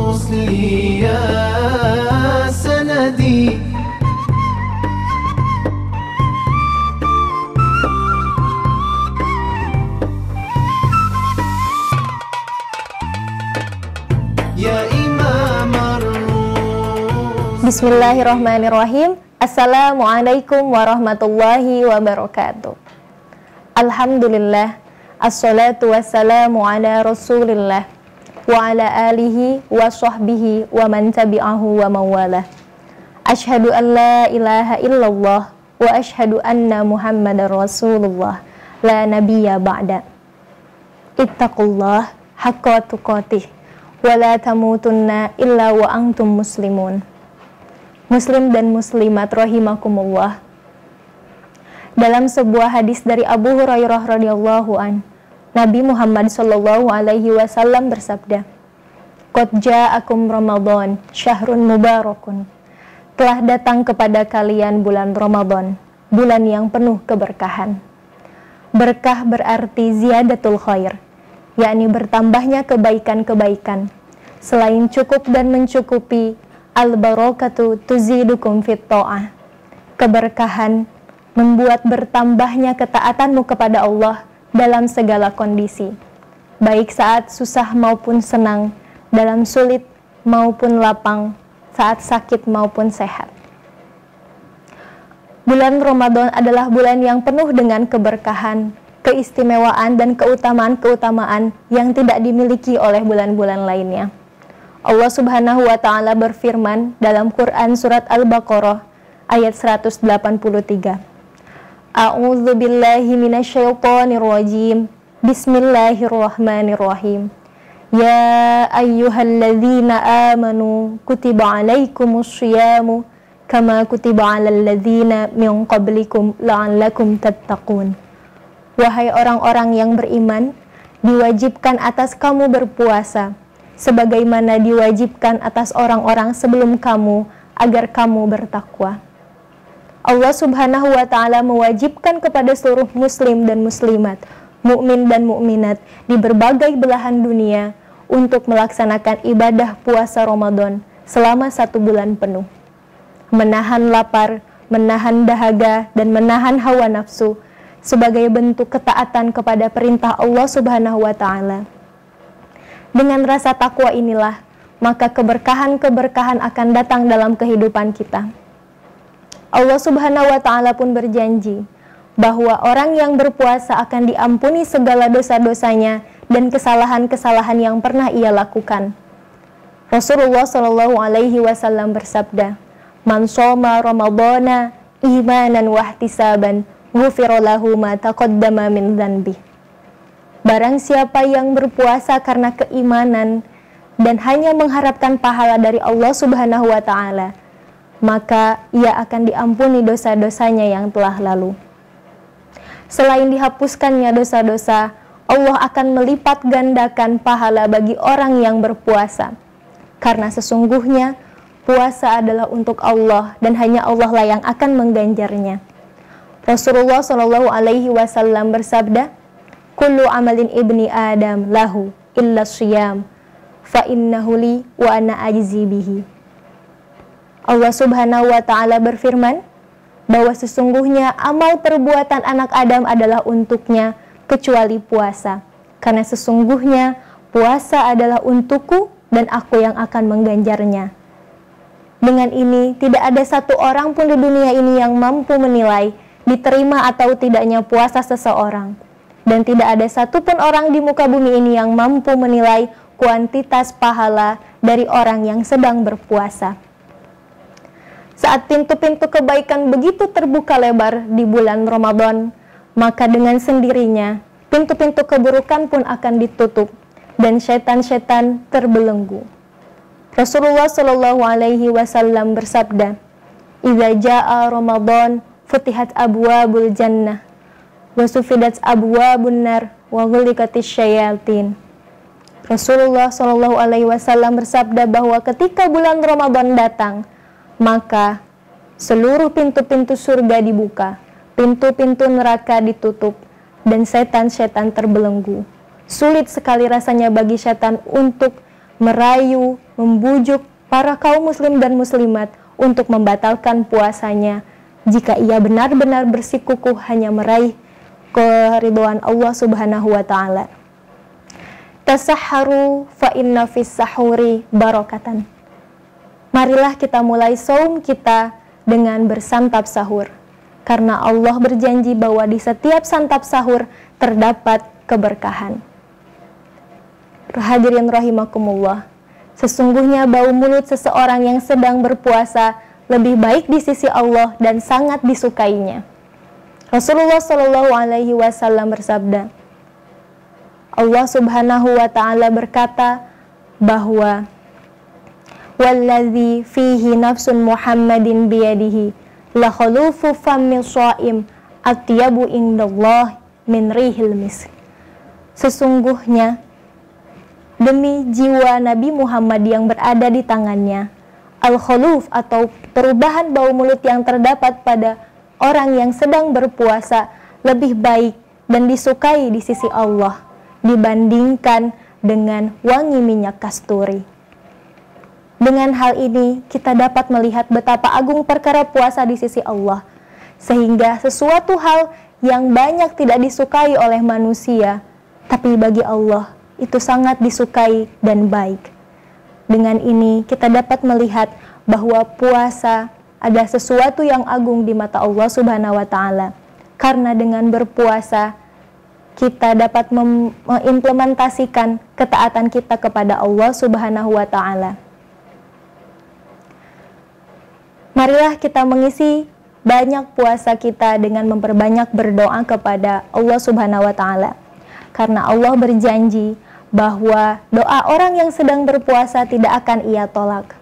الرسل يا سندي يا إمام الرسل. Bismillahirrahmanirrahim. Assalamualaikum warahmatullahi wabarakatuh. Alhamdulillah, assalatu wassalamu ala rasulillah wa ala alihi wa sahbihi wa man tabi'ahu wa mawalah. Ashhadu an la ilaha illallah wa ashhadu anna muhammadar rasulullah la nabiyya ba'da. Ittaqullah haqqa tuqatih wa la tamutunna illa wa antum muslimun. Muslim dan muslimat rahimakumullah. Dalam sebuah hadis dari Abu Hurairah radhiyallahu an, Nabi Muhammad sallallahu alaihi wasallam bersabda, "Qad ja'akum Ramadan, syahrun mubarakun." Telah datang kepada kalian bulan Ramadan, bulan yang penuh keberkahan. Berkah berarti ziyadatul khair, yakni bertambahnya kebaikan-kebaikan. Selain cukup dan mencukupi, al-barakatu tuzidukum fit ta'ah. Keberkahan membuat bertambahnya ketaatanmu kepada Allah dalam segala kondisi, baik saat susah maupun senang, dalam sulit maupun lapang, saat sakit maupun sehat. Bulan Ramadan adalah bulan yang penuh dengan keberkahan, keistimewaan, dan keutamaan-keutamaan yang tidak dimiliki oleh bulan-bulan lainnya. Allah Subhanahu wa Ta'ala berfirman dalam Quran Surat Al-Baqarah ayat 183. A'udzu billahi minasyaitonir rajim. Bismillahirrahmanirrahim. Ya ayyuhalladzina amanu kutiba alaikumus syiyamu kama kutiba alal ladzina min qablikum la'allakum tattaqun. Wahai orang-orang yang beriman, diwajibkan atas kamu berpuasa sebagaimana diwajibkan atas orang-orang sebelum kamu agar kamu bertakwa. Allah Subhanahu wa Ta'ala mewajibkan kepada seluruh muslim dan muslimat, mukmin dan mukminat di berbagai belahan dunia untuk melaksanakan ibadah puasa Ramadan selama 1 bulan penuh. Menahan lapar, menahan dahaga, dan menahan hawa nafsu sebagai bentuk ketaatan kepada perintah Allah Subhanahu wa Ta'ala. Dengan rasa takwa inilah, maka keberkahan-keberkahan akan datang dalam kehidupan kita. Allah Subhanahu wa Ta'ala pun berjanji bahwa orang yang berpuasa akan diampuni segala dosa-dosanya dan kesalahan-kesalahan yang pernah ia lakukan. Rasulullah Shallallahu alaihi wasallam bersabda, "Man shoma Ramadhana imanan wa ihtisaban, ghufira lahu ma taqaddama min dzanbihi." Barang siapa yang berpuasa karena keimanan dan hanya mengharapkan pahala dari Allah Subhanahu wa Ta'ala, maka ia akan diampuni dosa-dosanya yang telah lalu. Selain dihapuskannya dosa-dosa, Allah akan melipat gandakan pahala bagi orang yang berpuasa. Karena sesungguhnya puasa adalah untuk Allah dan hanya Allah lah yang akan mengganjarnya. Rasulullah Shallallahu alaihi wasallam bersabda, "Kullu amalin ibni Adam lahu illa syiyam, fa innahu li wa ana ajzi bihi." Allah Subhanahu wa Ta'ala berfirman bahwa sesungguhnya amal perbuatan anak Adam adalah untuknya kecuali puasa, karena sesungguhnya puasa adalah untukku dan aku yang akan mengganjarnya. Dengan ini tidak ada satu orang pun di dunia ini yang mampu menilai diterima atau tidaknya puasa seseorang. Dan tidak ada satupun orang di muka bumi ini yang mampu menilai kuantitas pahala dari orang yang sedang berpuasa. Saat pintu-pintu kebaikan begitu terbuka lebar di bulan Ramadan, maka dengan sendirinya pintu-pintu keburukan pun akan ditutup dan setan-setan terbelenggu. Rasulullah Shallallahu alaihi wasallam bersabda, "Idza jaa Ramadan futihat abwabul jannah wa sufidat abwabun nar wa ghulikatis syayatin." Rasulullah Shallallahu alaihi wasallam bersabda bahwa ketika bulan Ramadan datang, maka seluruh pintu-pintu surga dibuka, pintu-pintu neraka ditutup, dan setan-setan terbelenggu. Sulit sekali rasanya bagi setan untuk merayu, membujuk para kaum muslim dan muslimat untuk membatalkan puasanya jika ia benar-benar bersikukuh hanya meraih keridhaan Allah Subhanahu wa taala. Tasahharu fa inna fis sahuri barakatan. Marilah kita mulai saum kita dengan bersantap sahur, karena Allah berjanji bahwa di setiap santap sahur terdapat keberkahan. Hadirin rahimakumullah, sesungguhnya bau mulut seseorang yang sedang berpuasa lebih baik di sisi Allah dan sangat disukainya. Rasulullah Shallallahu Alaihi Wasallam bersabda, Allah Subhanahu wa taala berkata bahwa walladzi fihi nafsun Muhammadin biyadihi la khalufu famil shaim atyabu indallah min rihil misk. Sesungguhnya demi jiwa Nabi Muhammad yang berada di tangannya, al-khuluf atau perubahan bau mulut yang terdapat pada orang yang sedang berpuasa lebih baik dan disukai di sisi Allah dibandingkan dengan wangi minyak kasturi. Dengan hal ini kita dapat melihat betapa agung perkara puasa di sisi Allah, sehingga sesuatu hal yang banyak tidak disukai oleh manusia, tapi bagi Allah itu sangat disukai dan baik. Dengan ini kita dapat melihat bahwa puasa ada sesuatu yang agung di mata Allah Subhanahu wa taala. Karena dengan berpuasa kita dapat mengimplementasikan ketaatan kita kepada Allah Subhanahu wa taala. Marilah kita mengisi banyak puasa kita dengan memperbanyak berdoa kepada Allah Subhanahu wa taala. Karena Allah berjanji bahwa doa orang yang sedang berpuasa tidak akan Ia tolak.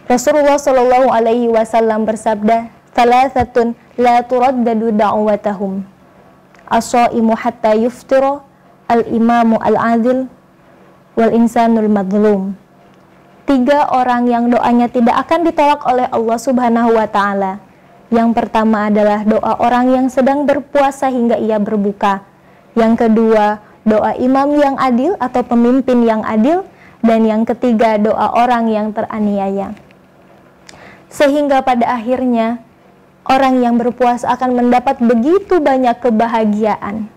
Rasulullah Shallallahu Alaihi Wasallam bersabda, "Thalathatun la turaddadu da'watahum, as-shaimu hatta yuftira, al-imamu al-adil, wal insanul madlum." 3 orang yang doanya tidak akan ditolak oleh Allah Subhanahu wa taala. Yang pertama adalah doa orang yang sedang berpuasa hingga ia berbuka. Yang kedua, doa imam yang adil atau pemimpin yang adil, dan yang ketiga doa orang yang teraniaya. Sehingga pada akhirnya orang yang berpuasa akan mendapat begitu banyak kebahagiaan.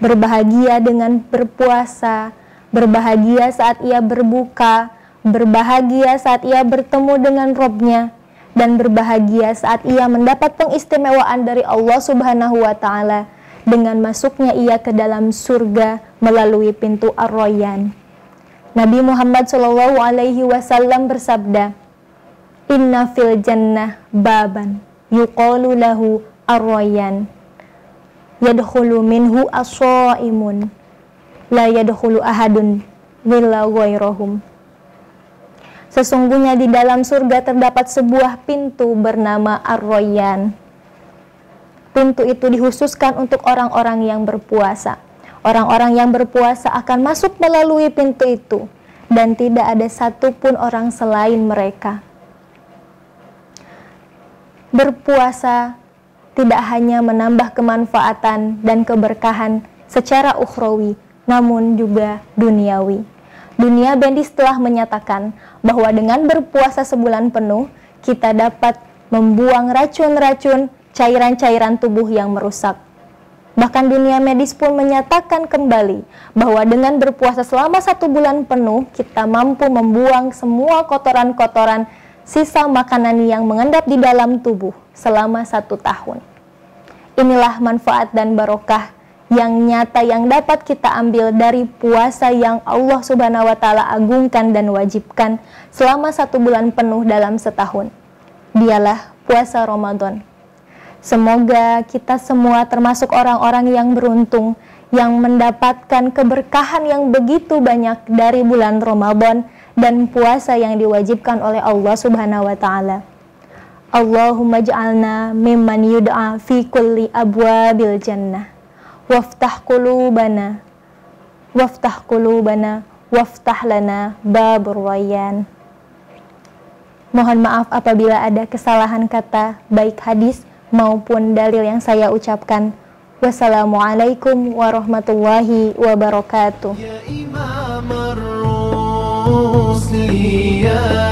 Berbahagia dengan berpuasa, berbahagia saat ia berbuka, berbahagia saat ia bertemu dengan Robnya, dan berbahagia saat ia mendapat pengistimewaan dari Allah Subhanahu wa taala dengan masuknya ia ke dalam surga melalui pintu Ar-Rayyan. Nabi Muhammad Shallallahu Alaihi Wasallam bersabda, "Inna fil jannah baban yuqalu lahu Ar-Rayyan, yadkhulu minhu as-shaimun, la yadkhulu ahadun illa ghairahum." Sesungguhnya di dalam surga terdapat sebuah pintu bernama Ar-Rayyan. Pintu itu dikhususkan untuk orang-orang yang berpuasa. Orang-orang yang berpuasa akan masuk melalui pintu itu, dan tidak ada satupun orang selain mereka. Berpuasa tidak hanya menambah kemanfaatan dan keberkahan secara ukhrawi, namun juga duniawi. Dunia medis telah menyatakan bahwa dengan berpuasa sebulan penuh, kita dapat membuang racun-racun, cairan-cairan tubuh yang merusak. Bahkan dunia medis pun menyatakan kembali bahwa dengan berpuasa selama 1 bulan penuh, kita mampu membuang semua kotoran-kotoran sisa makanan yang mengendap di dalam tubuh selama 1 tahun. Inilah manfaat dan barokah yang nyata yang dapat kita ambil dari puasa yang Allah Subhanahu wa taala agungkan dan wajibkan selama 1 bulan penuh dalam setahun. Dialah puasa Ramadan. Semoga kita semua termasuk orang-orang yang beruntung yang mendapatkan keberkahan yang begitu banyak dari bulan Ramadan dan puasa yang diwajibkan oleh Allah Subhanahu wa taala. Allahumma ja'alna mimman yud'a fi kulli abwabil jannah. Waftah qulubana waftah lana babur rayyan. Mohon maaf apabila ada kesalahan kata baik hadis maupun dalil yang saya ucapkan. Wassalamualaikum warahmatullahi wabarakatuh. Ya Imam Ar-Ruh الرسل يا